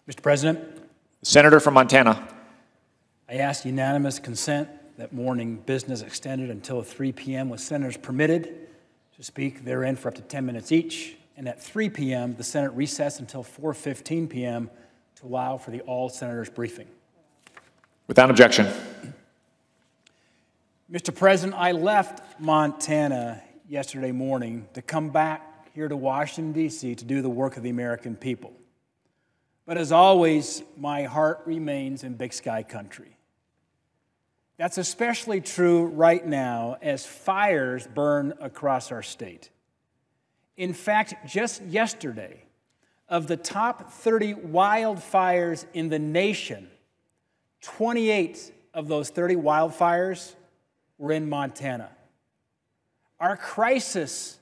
Mr. President, Senator from Montana. I ask unanimous consent that morning business extended until 3 p.m. with senators permitted to speak therein for up to 10 minutes each, and at 3 p.m. the Senate recess until 4:15 p.m. to allow for the all senators briefing. Without objection. Mr. President, I left Montana yesterday morning to come back here to Washington, D.C. to do the work of the American people. But as always, my heart remains in Big Sky country. That's especially true right now as fires burn across our state. In fact, just yesterday, of the top 30 wildfires in the nation, 28 of those 30 wildfires were in Montana. Our crisis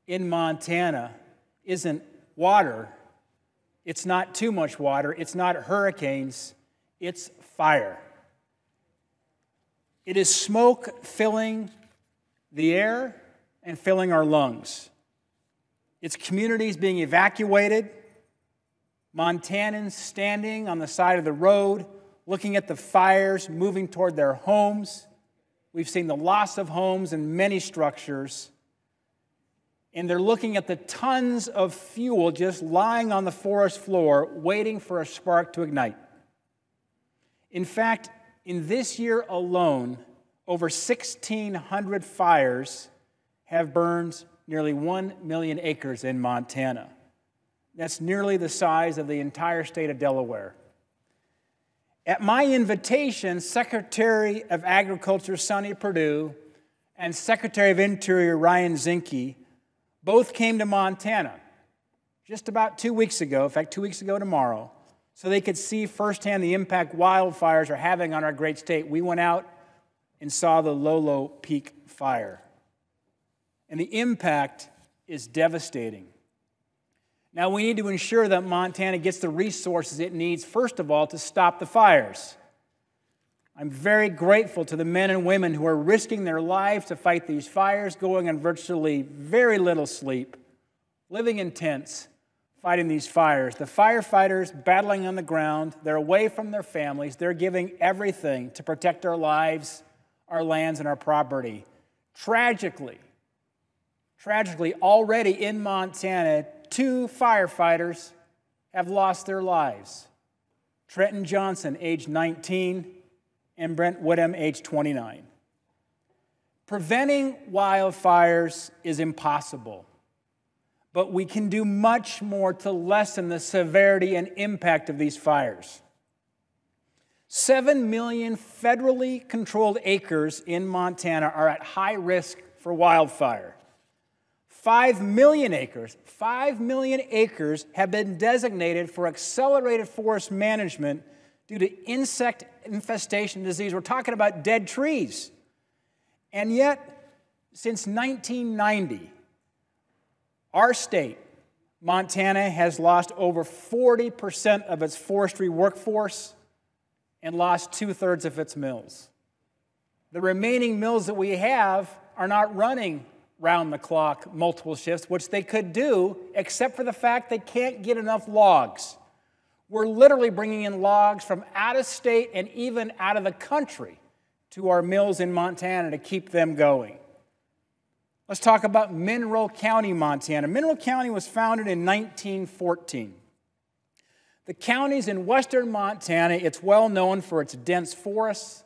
in Montana isn't water. It's not too much water. It's not hurricanes. It's fire. It is smoke filling the air and filling our lungs. It's communities being evacuated, Montanans standing on the side of the road, looking at the fires, moving toward their homes. We've seen the loss of homes in many structures. And they're looking at the tons of fuel just lying on the forest floor, waiting for a spark to ignite. In fact, in this year alone, over 1,600 fires have burned nearly 1 million acres in Montana. That's nearly the size of the entire state of Delaware. At my invitation, Secretary of Agriculture Sonny Perdue and Secretary of Interior Ryan Zinke both came to Montana just about 2 weeks ago, in fact, 2 weeks ago tomorrow, so they could see firsthand the impact wildfires are having on our great state. We went out and saw the Lolo Peak fire. And the impact is devastating. Now, we need to ensure that Montana gets the resources it needs, first of all, to stop the fires. I'm very grateful to the men and women who are risking their lives to fight these fires, going on virtually very little sleep, living in tents, fighting these fires. The firefighters battling on the ground, they're away from their families, they're giving everything to protect our lives, our lands, and our property. Tragically, already in Montana, 2 firefighters have lost their lives. Trenton Johnson, age 19, and Brent Whittem, age 29. Preventing wildfires is impossible, but we can do much more to lessen the severity and impact of these fires. 7 million federally controlled acres in Montana are at high risk for wildfire. 5 million acres have been designated for accelerated forest management due to insect infestation disease. We're talking about dead trees. And yet, since 1990, our state, Montana, has lost over 40% of its forestry workforce and lost 2/3 of its mills. The remaining mills that we have are not running round-the-clock, multiple shifts, which they could do, except for the fact they can't get enough logs. We're literally bringing in logs from out of state and even out of the country to our mills in Montana to keep them going. Let's talk about Mineral County, Montana. Mineral County was founded in 1914. The county's in western Montana. It's well known for its dense forests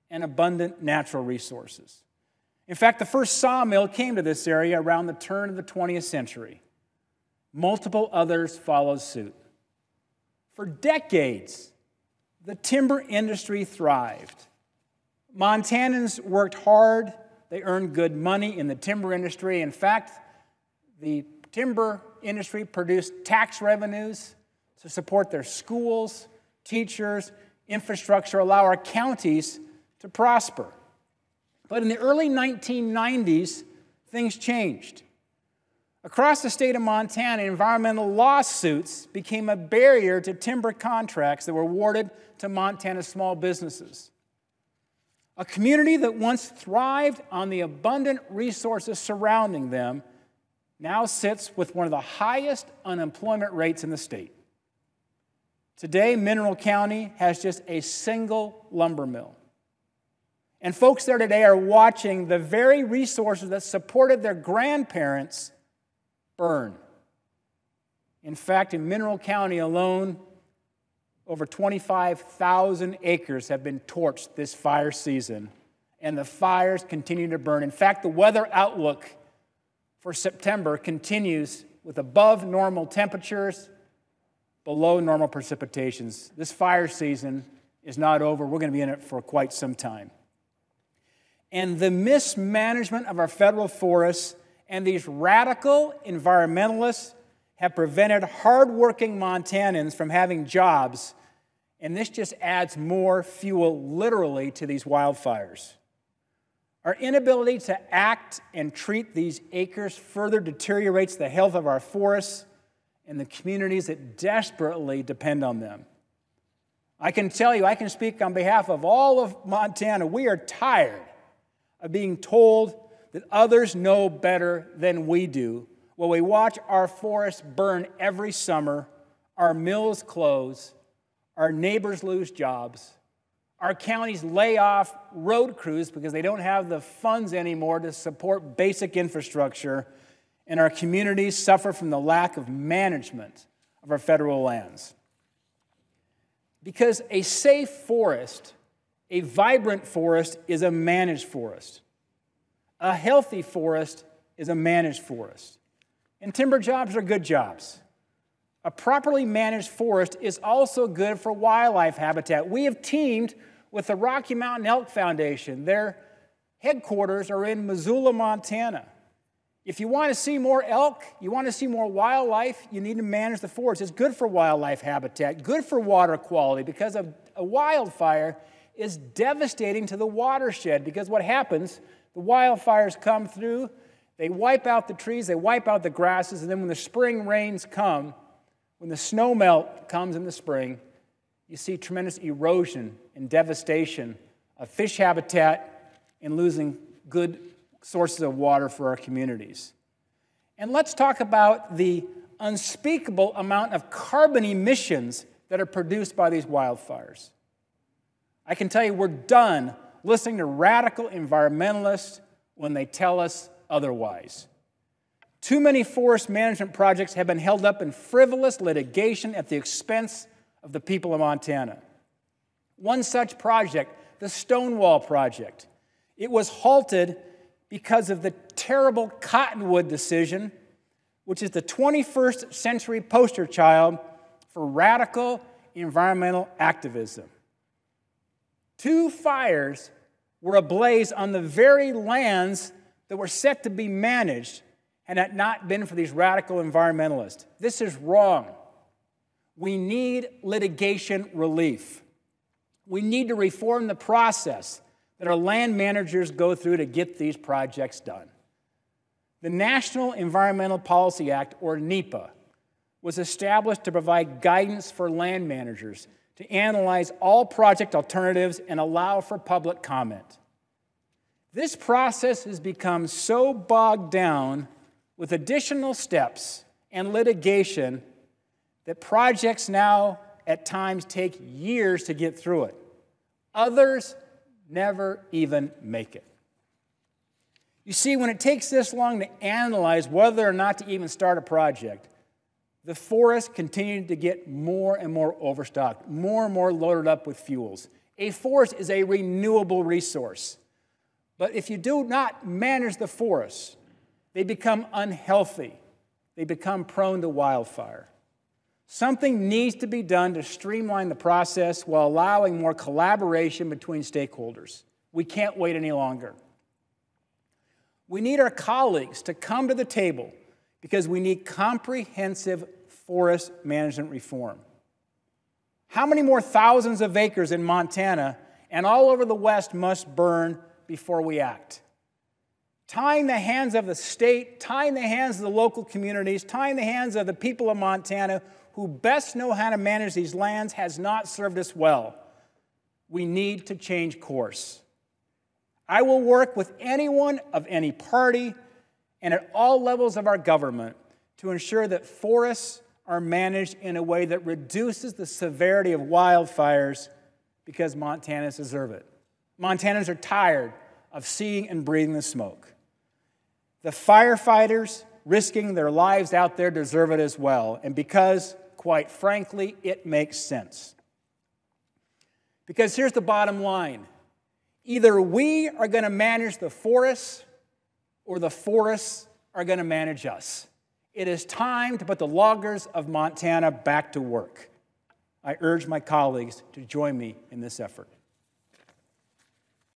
and abundant natural resources. In fact, the first sawmill came to this area around the turn of the 20th century. Multiple others followed suit. For decades, the timber industry thrived. Montanans worked hard. They earned good money in the timber industry. In fact, the timber industry produced tax revenues to support their schools, teachers, infrastructure, allow our counties to prosper. But in the early 1990s, things changed. Across the state of Montana, environmental lawsuits became a barrier to timber contracts that were awarded to Montana's small businesses. A community that once thrived on the abundant resources surrounding them now sits with one of the highest unemployment rates in the state. Today, Mineral County has just a single lumber mill. And folks there today are watching the very resources that supported their grandparents burn. In fact, in Mineral County alone, over 25,000 acres have been torched this fire season, and the fires continue to burn. In fact, the weather outlook for September continues with above normal temperatures, below normal precipitations. This fire season is not over. We're going to be in it for quite some time. And the mismanagement of our federal forests and these radical environmentalists have prevented hardworking Montanans from having jobs, and this just adds more fuel, literally, to these wildfires. Our inability to act and treat these acres further deteriorates the health of our forests and the communities that desperately depend on them. I can tell you, I can speak on behalf of all of Montana, we are tired of being told that others know better than we do while we watch our forests burn every summer, our mills close, our neighbors lose jobs, our counties lay off road crews because they don't have the funds anymore to support basic infrastructure, and our communities suffer from the lack of management of our federal lands. Because a safe forest, a vibrant forest, is a managed forest. A healthy forest is a managed forest. And timber jobs are good jobs. A properly managed forest is also good for wildlife habitat. We have teamed with the Rocky Mountain Elk Foundation. Their headquarters are in Missoula, Montana. If you want to see more elk, you want to see more wildlife, you need to manage the forest. It's good for wildlife habitat, good for water quality, because a wildfire is devastating to the watershed. Because what happens, the wildfires come through, they wipe out the trees, they wipe out the grasses, and then when the spring rains come, when the snow melt comes in the spring, you see tremendous erosion and devastation of fish habitat and losing good sources of water for our communities. And let's talk about the unspeakable amount of carbon emissions that are produced by these wildfires. I can tell you we're done listening to radical environmentalists when they tell us otherwise. Too many forest management projects have been held up in frivolous litigation at the expense of the people of Montana. One such project, the Stonewall Project, it was halted because of the terrible Cottonwood decision, which is the 21st century poster child for radical environmental activism. Two fires were ablaze on the very lands that were set to be managed had it not been for these radical environmentalists. This is wrong. We need litigation relief. We need to reform the process that our land managers go through to get these projects done. The National Environmental Policy Act, or NEPA, was established to provide guidance for land managers to analyze all project alternatives and allow for public comment. This process has become so bogged down with additional steps and litigation that projects now at times take years to get through it. Others never even make it. You see, when it takes this long to analyze whether or not to even start a project, the forests continue to get more and more overstocked, more and more loaded up with fuels. A forest is a renewable resource. But if you do not manage the forests, they become unhealthy. They become prone to wildfire. Something needs to be done to streamline the process while allowing more collaboration between stakeholders. We can't wait any longer. We need our colleagues to come to the table because we need comprehensive forest management reform. How many more thousands of acres in Montana and all over the West must burn before we act? Tying the hands of the state, tying the hands of the local communities, tying the hands of the people of Montana who best know how to manage these lands has not served us well. We need to change course. I will work with anyone of any party and at all levels of our government to ensure that forests are managed in a way that reduces the severity of wildfires because Montanans deserve it. Montanans are tired of seeing and breathing the smoke. The firefighters risking their lives out there deserve it as well, and because, quite frankly, it makes sense. Because here's the bottom line. Either we are going to manage the forests or the forests are going to manage us. It is time to put the loggers of Montana back to work. I urge my colleagues to join me in this effort.